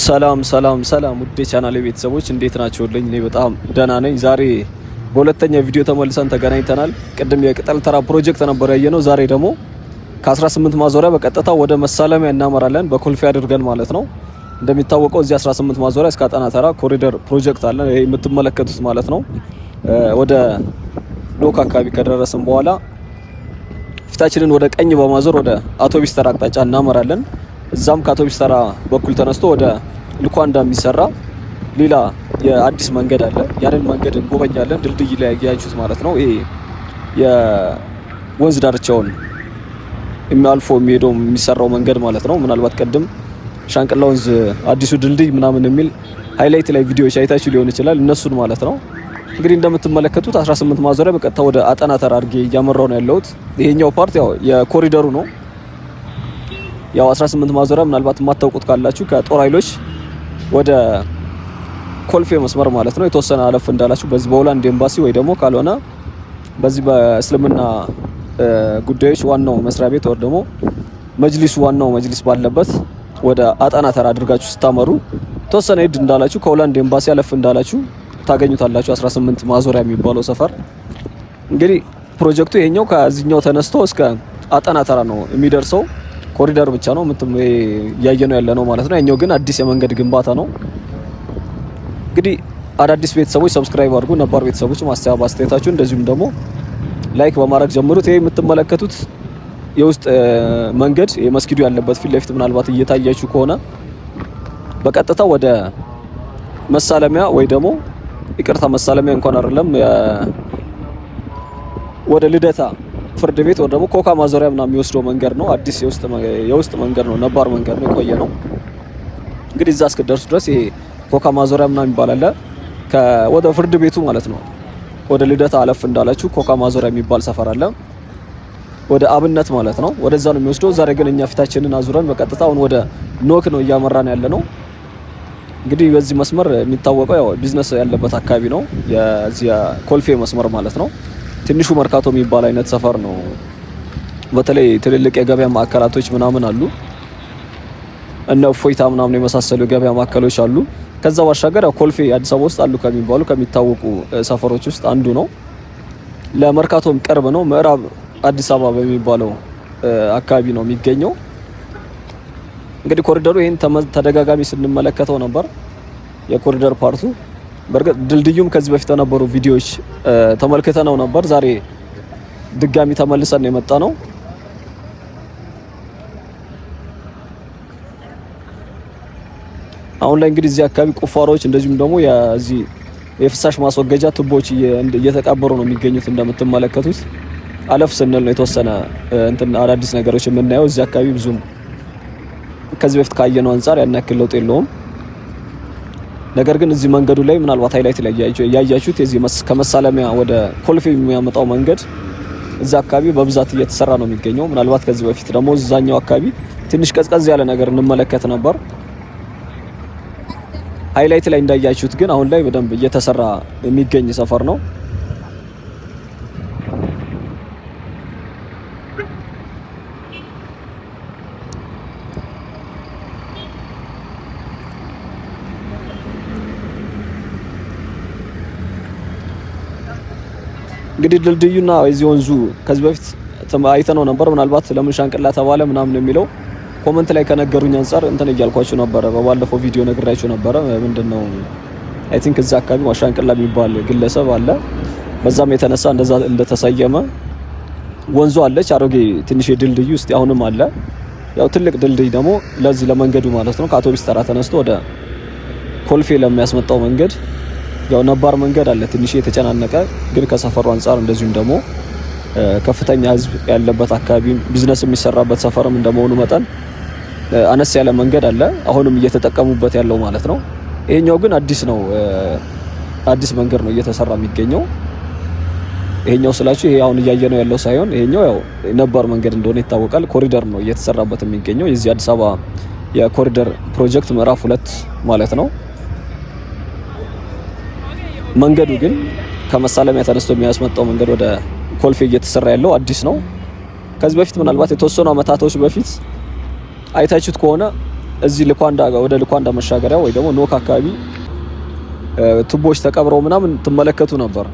ሰላም ውድ የቻናሌ ቤተሰቦች እንዴት ናችሁልኝ? እኔ በጣም ደህና ነኝ። ዛሬ በሁለተኛ ቪዲዮ ተመልሰን ተገናኝተናል። ቅድም የቅጠል ተራ ፕሮጀክት ነበር ያየነው። ዛሬ ደግሞ ከ18 ማዞሪያ በቀጥታ ወደ መሳለሚያ እናመራለን፣ በኮልፌ አድርገን ማለት ነው። እንደሚታወቀው እዚህ 18 ማዞሪያ እስከ አጠና ተራ ኮሪደር ፕሮጀክት አለ፣ ይሄ የምትመለከቱት ማለት ነው። ወደ ሎክ አካባቢ ከደረስን በኋላ ፊታችንን ወደ ቀኝ በማዞር ወደ አውቶቢስ ተራ አቅጣጫ እናመራለን። እዛም ከአውቶቢስ ተራ በኩል ተነስቶ ወደ ልኳንዳ የሚሰራ ሌላ የአዲስ መንገድ አለ። ያንን መንገድ እንጎበኛለን። ድልድይ ላይ ያያችሁት ማለት ነው። ይሄ የወንዝ ዳርቻውን የሚያልፎ የሚሄደው የሚሰራው መንገድ ማለት ነው። ምናልባት ቀደም ሻንቅላ ወንዝ አዲሱ ድልድይ ምናምን የሚል ሃይላይት ላይ ቪዲዮዎች አይታችሁ ሊሆን ይችላል። እነሱን ማለት ነው። እንግዲህ እንደምትመለከቱት 18 ማዞሪያ በቀጥታ ወደ አጠና ተራ አድርጌ እያመራው ነው ያለሁት። ይሄኛው ፓርት ያው የኮሪደሩ ነው። ያው 18 ማዞሪያ ምናልባት የማታውቁት ካላችሁ ከጦር ኃይሎች ወደ ኮልፌ መስመር ማለት ነው። የተወሰነ አለፍ እንዳላችሁ በዚህ በሆላንድ ኤምባሲ ወይ ደግሞ ካልሆነ በዚህ በእስልምና ጉዳዮች ዋናው መስሪያ ቤት ወይ ደግሞ መጅሊሱ ዋናው መጅሊስ ባለበት ወደ አጠና ተራ አድርጋችሁ ስታመሩ የተወሰነ ሄድ እንዳላችሁ ከሆላንድ ኤምባሲ አለፍ እንዳላችሁ ታገኙታላችሁ። 18 ማዞሪያ የሚባለው ሰፈር እንግዲህ ፕሮጀክቱ ይሄኛው ከዚህኛው ተነስቶ እስከ አጠና ተራ ነው የሚደርሰው። ኮሪደር ብቻ ነው ያየነው ያለ ነው ማለት ነው። ያኛው ግን አዲስ የመንገድ ግንባታ ነው። እንግዲህ አዳዲስ ቤተሰቦች ሰብስክራይብ አድርጉ፣ ነባር ቤተሰቦች አስተያየታችሁ እንደዚሁም ደግሞ ላይክ በማድረግ ጀምሩት። ይሄ የምትመለከቱት የውስጥ መንገድ የመስጊዱ ያለበት ፊት ለፊት ምናልባት እየታያችሁ ከሆነ በቀጥታ ወደ መሳለሚያ ወይ ደግሞ ይቅርታ መሳለሚያ እንኳን አይደለም ወደ ልደታ ፍርድ ቤት ወይ ደግሞ ኮካ ማዞሪያ ምናምን የሚወስደው መንገድ ነው። አዲስ የውስጥ መንገድ ነው፣ ነባር መንገድ ነው፣ የቆየ ነው። እንግዲህ እዛ እስከደርሱ ድረስ ይሄ ኮካ ማዞሪያ ምናምን ይባላል። ወደ ፍርድ ቤቱ ማለት ነው። ወደ ልደታ አለፍ እንዳላችሁ ኮካ ማዞሪያ የሚባል ሰፈር አለ፣ ወደ አብነት ማለት ነው። ወደዛ ነው የሚወስደው። ዛሬ ግን እኛ ፊታችንን አዙረን በቀጥታ አሁን ወደ ኖክ ነው እያመራን ያለ ነው። እንግዲህ በዚህ መስመር የሚታወቀው ያው ቢዝነስ ያለበት አካባቢ ነው፣ የዚህ ኮልፌ መስመር ማለት ነው። ትንሹ መርካቶ የሚባል አይነት ሰፈር ነው። በተለይ ትልልቅ የገበያ ማዕከላቶች ምናምን አሉ፣ እነ እፎይታ ምናምን የመሳሰሉ የገበያ ማዕከሎች አሉ። ከዛ ባሻገር ያው ኮልፌ አዲስ አበባ ውስጥ አሉ ከሚባሉ ከሚታወቁ ሰፈሮች ውስጥ አንዱ ነው። ለመርካቶም ቅርብ ነው። ምዕራብ አዲስ አበባ በሚባለው አካባቢ ነው የሚገኘው። እንግዲህ ኮሪደሩ ይሄን ተደጋጋሚ ስንመለከተው ነበር፣ የኮሪደር ፓርቱ። በርግጥ ድልድዩም ከዚህ በፊት የነበሩ ቪዲዮዎች ተመልክተነው ነበር። ዛሬ ድጋሚ ተመልሰን ነው የመጣ ነው። አሁን ላይ እንግዲህ እዚህ አካባቢ ቁፋሮች እንደዚሁም ደግሞ የዚህ የፍሳሽ ማስወገጃ ቱቦዎች እየተቀበሩ ነው የሚገኙት። እንደምትመለከቱት አለፍ ስንል ነው የተወሰነ አዳዲስ ነገሮች የምናየው። እዚህ አካባቢ ብዙም ከዚህ በፊት ካየነው አንፃር ያን ያክል ለውጥ የለውም። ነገር ግን እዚህ መንገዱ ላይ ምናልባት ሃይላይት ላይ ያያችሁት የዚህ ከመሳለሚያ ወደ ኮልፌ የሚያመጣው መንገድ እዛ አካባቢ በብዛት እየተሰራ ነው የሚገኘው። ምናልባት ከዚህ በፊት ደግሞ እዛኛው አካባቢ ትንሽ ቀዝቀዝ ያለ ነገር እንመለከት ነበር። ሃይላይት ላይ እንዳያችሁት ግን አሁን ላይ በደንብ እየተሰራ የሚገኝ ሰፈር ነው። እንግዲህ ድልድዩና የዚህ ወንዙ ከዚህ በፊት አይተነው ነበር። ምናልባት ለምን ሻንቅላ ተባለ ምናምን የሚለው ኮመንት ላይ ከነገሩኝ አንፃር እያልኳችሁ ነበረ። በባለፈው ቪዲዮ ነግራችሁ ነበረ። ምንድነው አይ ቲንክ እዛ አካባቢ ሻንቅላ የሚባል ግለሰብ አለ። በዛም የተነሳ እንደዛ እንደተሰየመ ወንዙ አለች አሮጌ ትንሽ ድልድዩ ውስጥ አሁንም አለ። ያው ትልቅ ድልድይ ደግሞ ለዚህ ለመንገዱ ማለት ነው ከአውቶቢስ ተራ ተነስቶ ወደ ኮልፌ ለሚያስመጣው መንገድ ያው ነባር መንገድ አለ፣ ትንሽ የተጨናነቀ ግን ከሰፈሩ አንፃር እንደዚሁም ደግሞ ከፍተኛ ሕዝብ ያለበት አካባቢ ቢዝነስ የሚሰራበት ሰፈርም እንደመሆኑ መጠን አነስ ያለ መንገድ አለ፣ አሁንም እየተጠቀሙበት ያለው ማለት ነው። ይሄኛው ግን አዲስ ነው፣ አዲስ መንገድ ነው እየተሰራ የሚገኘው። ይሄኛው ስላችሁ ይሄ አሁን እያየነው ያለው ሳይሆን ይሄኛው ያው ነባር መንገድ እንደሆነ ይታወቃል። ኮሪደር ነው እየተሰራበት የሚገኘው። የዚህ አዲስ አበባ የኮሪደር ፕሮጀክት ምዕራፍ 2 ማለት ነው። መንገዱ ግን ከመሳለሚያ ተነስቶ የሚያስመጣው መንገድ ወደ ኮልፌ እየተሰራ ያለው አዲስ ነው። ከዚህ በፊት ምናልባት የተወሰኑ አመታቶች በፊት አይታችሁት ከሆነ እዚህ ልኳንዳ ወደ ልኳንዳ መሻገሪያ ወይ ደግሞ ኖክ አካባቢ ቱቦዎች ተቀብረው ምናምን ትመለከቱ ነበር።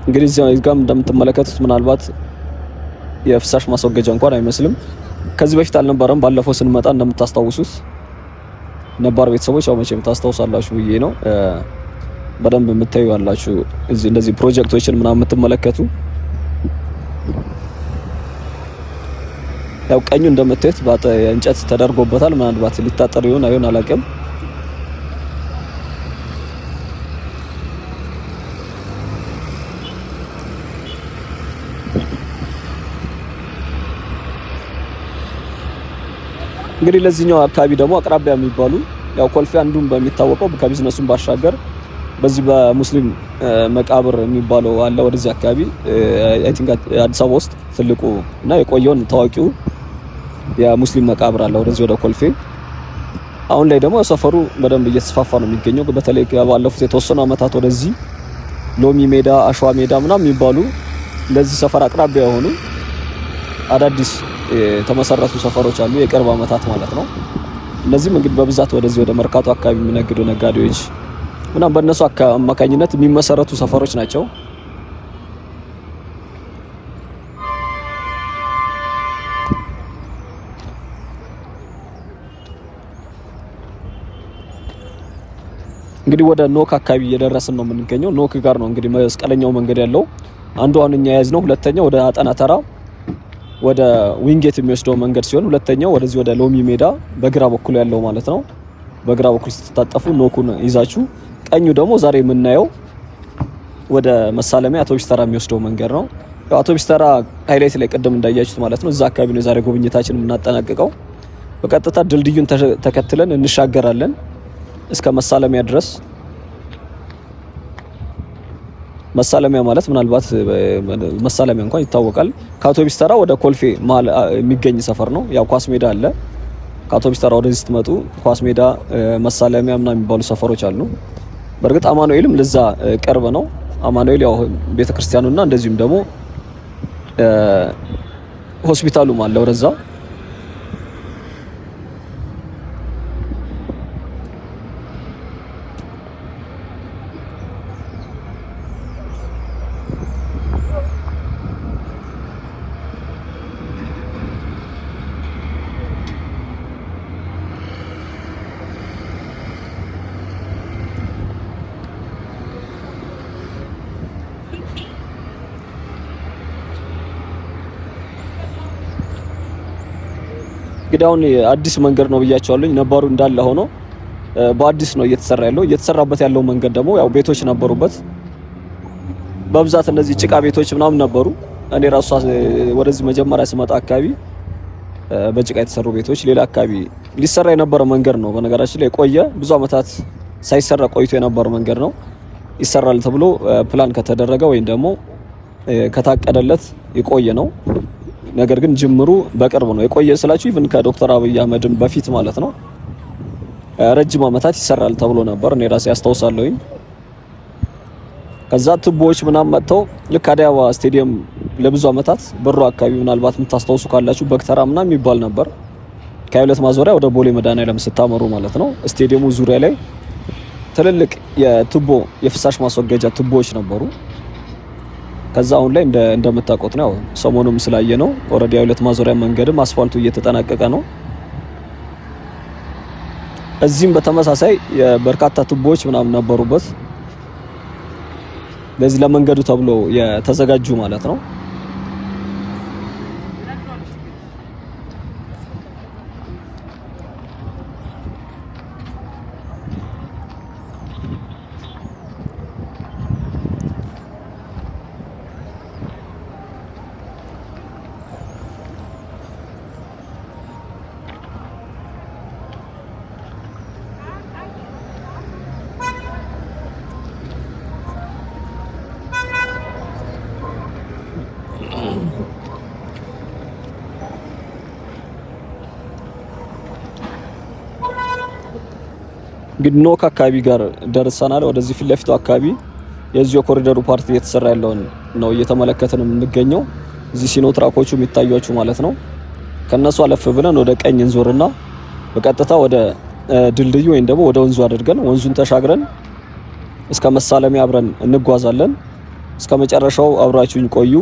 እንግዲህ እዚህ ጋር እንደምትመለከቱት ምናልባት የፍሳሽ ማስወገጃ እንኳን አይመስልም። ከዚህ በፊት አልነበረም። ባለፈው ስንመጣ እንደምታስታውሱት ነባር ቤተሰቦች ያው መቼም ታስታውሳላችሁ ብዬ ነው። በደንብ የምታዩ ያላችሁ እዚህ እንደዚህ ፕሮጀክቶችን ምናምን የምትመለከቱ ያው ቀኙ እንደምታዩት እንጨት ተደርጎበታል። ምናልባት ሊታጠር ይሆን አይሆን አላውቅም። እንግዲህ ለዚህኛው አካባቢ ደግሞ አቅራቢያ የሚባሉ ያው ኮልፌ አንዱም በሚታወቀው ከቢዝነሱም ባሻገር በዚህ በሙስሊም መቃብር የሚባለው አለ። ወደዚህ አካባቢ አይ ቲንክ አዲስ አበባ ውስጥ ትልቁ እና የቆየውን ታዋቂው የሙስሊም መቃብር አለ ወደዚህ ወደ ኮልፌ። አሁን ላይ ደግሞ ሰፈሩ በደንብ እየተስፋፋ ነው የሚገኘው። በተለይ ባለፉት የተወሰኑ አመታት ወደዚህ ሎሚ ሜዳ፣ አሸዋ ሜዳ ምናምን የሚባሉ ለዚህ ሰፈር አቅራቢያ የሆኑ አዳዲስ የተመሰረቱ ሰፈሮች አሉ፣ የቅርብ አመታት ማለት ነው። እነዚህም እንግዲህ በብዛት ወደዚህ ወደ መርካቶ አካባቢ የሚነግዱ ነጋዴዎች ምናምን በእነሱ አማካኝነት የሚመሰረቱ ሰፈሮች ናቸው። እንግዲህ ወደ ኖክ አካባቢ እየደረስን ነው የምንገኘው። ኖክ ጋር ነው እንግዲህ መስቀለኛው መንገድ ያለው። አንዱ አሁን እኛ ያዝነው፣ ሁለተኛው ወደ አጠና ተራ ወደ ዊንጌት የሚወስደው መንገድ ሲሆን ሁለተኛው ወደዚህ ወደ ሎሚ ሜዳ በግራ በኩል ያለው ማለት ነው። በግራ በኩል ስትታጠፉ ኖኩን ይዛችሁ፣ ቀኙ ደግሞ ዛሬ የምናየው ወደ መሳለሚያ አውቶቡስ ተራ የሚወስደው መንገድ ነው። ያው አውቶቡስ ተራ ሃይላይት ላይ ቅድም እንዳያችሁት ማለት ነው። እዛ አካባቢ ነው የዛሬ ጉብኝታችን የምናጠናቅቀው። በቀጥታ ድልድዩን ተከትለን እንሻገራለን እስከ መሳለሚያ ድረስ። መሳለሚያ ማለት ምናልባት መሳለሚያ እንኳን ይታወቃል። ከአውቶቡስ ተራ ወደ ኮልፌ ማል የሚገኝ ሰፈር ነው። ያው ኳስ ሜዳ አለ። ከአውቶቡስ ተራ ወደዚህ ስትመጡ ኳስ ሜዳ፣ መሳለሚያ ምናምን የሚባሉ ሰፈሮች አሉ። በእርግጥ አማኑኤልም ለዛ ቅርብ ነው። አማኑኤል ያው ቤተክርስቲያኑና እንደዚሁም ደግሞ ሆስፒታሉም አለ ወደዛ። እንግዲህ አሁን አዲስ መንገድ ነው ብያቸዋለሁ። ነባሩ እንዳለ ሆኖ በአዲስ ነው እየተሰራ ያለው። እየተሰራበት ያለው መንገድ ደግሞ ያው ቤቶች ነበሩበት በብዛት እነዚህ ጭቃ ቤቶች ምናምን ነበሩ። እኔ ራሱ ወደዚህ መጀመሪያ ስመጣ አካባቢ በጭቃ የተሰሩ ቤቶች፣ ሌላ አካባቢ ሊሰራ የነበረ መንገድ ነው። በነገራችን ላይ የቆየ ብዙ አመታት ሳይሰራ ቆይቶ የነበረ መንገድ ነው። ይሰራል ተብሎ ፕላን ከተደረገ ወይም ደግሞ ከታቀደለት የቆየ ነው። ነገር ግን ጅምሩ በቅርብ ነው። የቆየ ስላችሁ ኢቭን ከዶክተር አብይ አህመድም በፊት ማለት ነው። ረጅም አመታት ይሰራል ተብሎ ነበር። እኔ ራሴ ያስታውሳለሁኝ። ከዛ ቱቦዎች ምናምን መጥተው ልክ አዲስ አበባ ስቴዲየም ለብዙ አመታት በሩ አካባቢ ምናልባት የምታስታውሱ ካላችሁ በክተራ ምናምን የሚባል ነበር። ከሁለት ማዞሪያ ወደ ቦሌ መድኃኒዓለም ስታመሩ ማለት ነው። ስቴዲየሙ ዙሪያ ላይ ትልልቅ የቱቦ የፍሳሽ ማስወገጃ ቱቦዎች ነበሩ። ከዛ አሁን ላይ እንደምታውቁት ነው ሰሞኑም ስላየ ነው ኦሬዲ የሁለት ማዞሪያ መንገድም አስፋልቱ እየተጠናቀቀ ነው። እዚህም በተመሳሳይ የበርካታ ቱቦዎች ምናምን ነበሩበት ለዚህ ለመንገዱ ተብሎ የተዘጋጁ ማለት ነው። እንግዲህ ኖክ አካባቢ ጋር ደርሰናል። ወደዚህ ፊት ለፊቱ አካባቢ የዚህ ኮሪደሩ ፓርቲ እየተሰራ ያለውን ነው እየተመለከትን የምንገኘው። እዚህ ሲኖትራኮቹ የሚታዩአችሁ ማለት ነው። ከነሱ አለፍ ብለን ወደ ቀኝ እንዞርና በቀጥታ ወደ ድልድዩ ወይም ደግሞ ወደ ወንዙ አድርገን ወንዙን ተሻግረን እስከ መሳለሚያ አብረን እንጓዛለን። እስከ መጨረሻው አብራችሁኝ ቆዩ።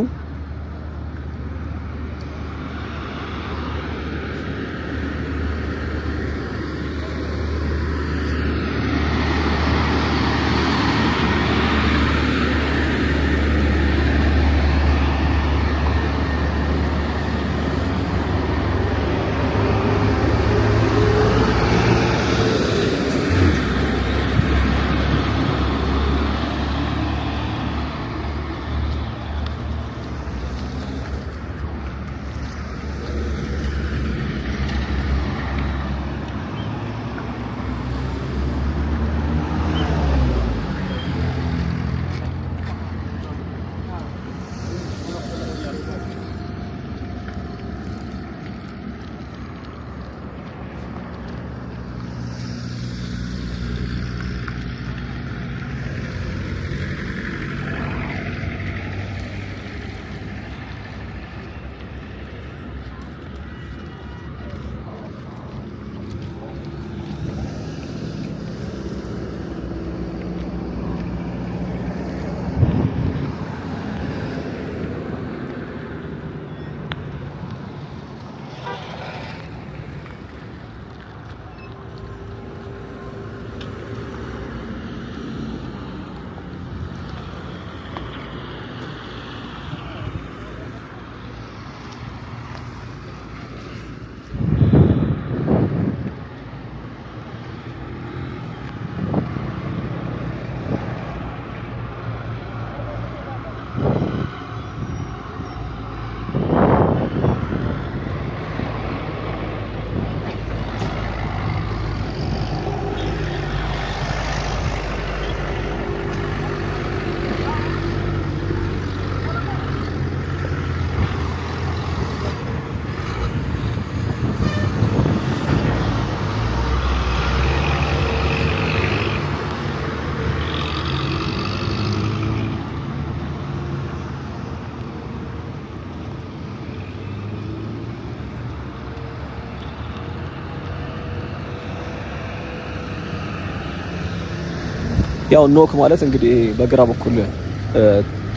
ያው ኖክ ማለት እንግዲህ በግራ በኩል ነው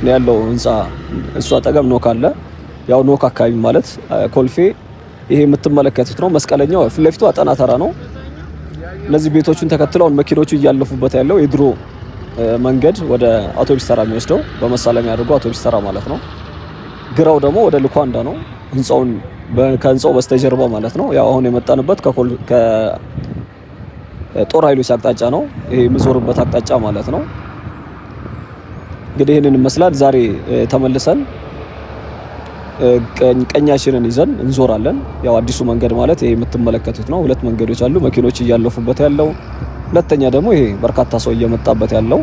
ያለው ህንጻ፣ እሱ አጠገብ ኖክ አለ። ያው ኖክ አካባቢ ማለት ኮልፌ ይሄ የምትመለከቱት ነው። መስቀለኛው ፊት ለፊቱ አጠና ተራ ነው። እነዚህ ቤቶቹን ተከትለው መኪኖቹ እያለፉበት ያለው የድሮ መንገድ ወደ አውቶቡስ ተራ የሚወስደው በመሳለሚያ አድርጎ አውቶቡስ ተራ ማለት ነው። ግራው ደግሞ ወደ ልኳንዳ ነው። ህንጻውን ከህንጻው በስተጀርባ ማለት ነው። ያው አሁን የመጣንበት ጦር ኃይሎች አቅጣጫ ነው። ይሄ የሚዞርበት አቅጣጫ ማለት ነው። እንግዲህ ይሄንን ይመስላል። ዛሬ ተመልሰን ቀኛችንን ይዘን እንዞራለን። ያው አዲሱ መንገድ ማለት ይሄ የምትመለከቱት ነው። ሁለት መንገዶች አሉ፣ መኪኖች እያለፉበት ያለው። ሁለተኛ ደግሞ ይሄ በርካታ ሰው እየመጣበት ያለው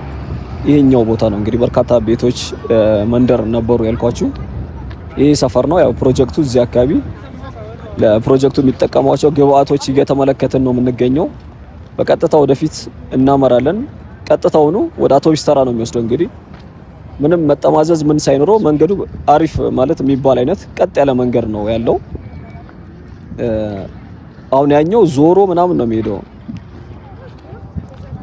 ይሄኛው ቦታ ነው። እንግዲህ በርካታ ቤቶች መንደር ነበሩ ያልኳችሁ ይሄ ሰፈር ነው። ያው ፕሮጀክቱ እዚህ አካባቢ ለፕሮጀክቱ የሚጠቀሟቸው ግብአቶች እየተመለከትን ነው የምንገኘው። በቀጥታ ወደፊት እናመራለን። ቀጥታውኑ ወደ አውቶቡስ ተራ ነው የሚወስደው። እንግዲህ ምንም መጠማዘዝ ምን ሳይኖረው መንገዱ አሪፍ ማለት የሚባል አይነት ቀጥ ያለ መንገድ ነው ያለው። አሁን ያኛው ዞሮ ምናምን ነው የሚሄደው፣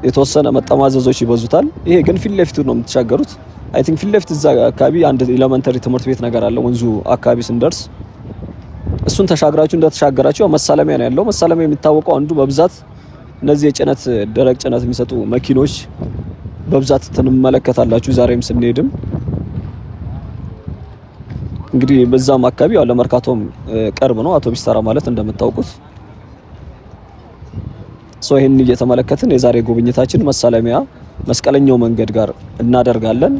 የተወሰነ መጠማዘዞች ይበዙታል። ይሄ ግን ፊት ለፊቱ ነው የምትሻገሩት። አይ ቲንክ ፊት ለፊት እዛ አካባቢ አንድ ኤሌመንተሪ ትምህርት ቤት ነገር አለ። ወንዙ አካባቢ ስንደርስ እሱን ተሻግራችሁ እንደተሻገራችሁ መሳለሚያ ነው ያለው። መሳለሚያ የሚታወቀው አንዱ በብዛት እነዚህ የጭነት ደረቅ ጭነት የሚሰጡ መኪኖች በብዛት ትንመለከታላችሁ። ዛሬም ስንሄድም እንግዲህ በዛም አካባቢ ያው ለመርካቶም ቅርብ ነው አውቶቡስ ተራ ማለት እንደምታውቁት። ይሄን እየተመለከትን የዛሬ ጉብኝታችን መሳለሚያ መስቀለኛው መንገድ ጋር እናደርጋለን።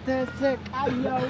ተሰቃየው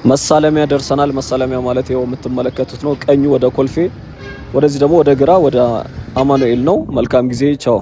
መሳለሚያ ደርሰናል። መሳለሚያ ማለት ይኸው የምትመለከቱት ነው። ቀኙ ወደ ኮልፌ፣ ወደዚህ ደግሞ ወደ ግራ ወደ አማኑኤል ነው። መልካም ጊዜ። ቻው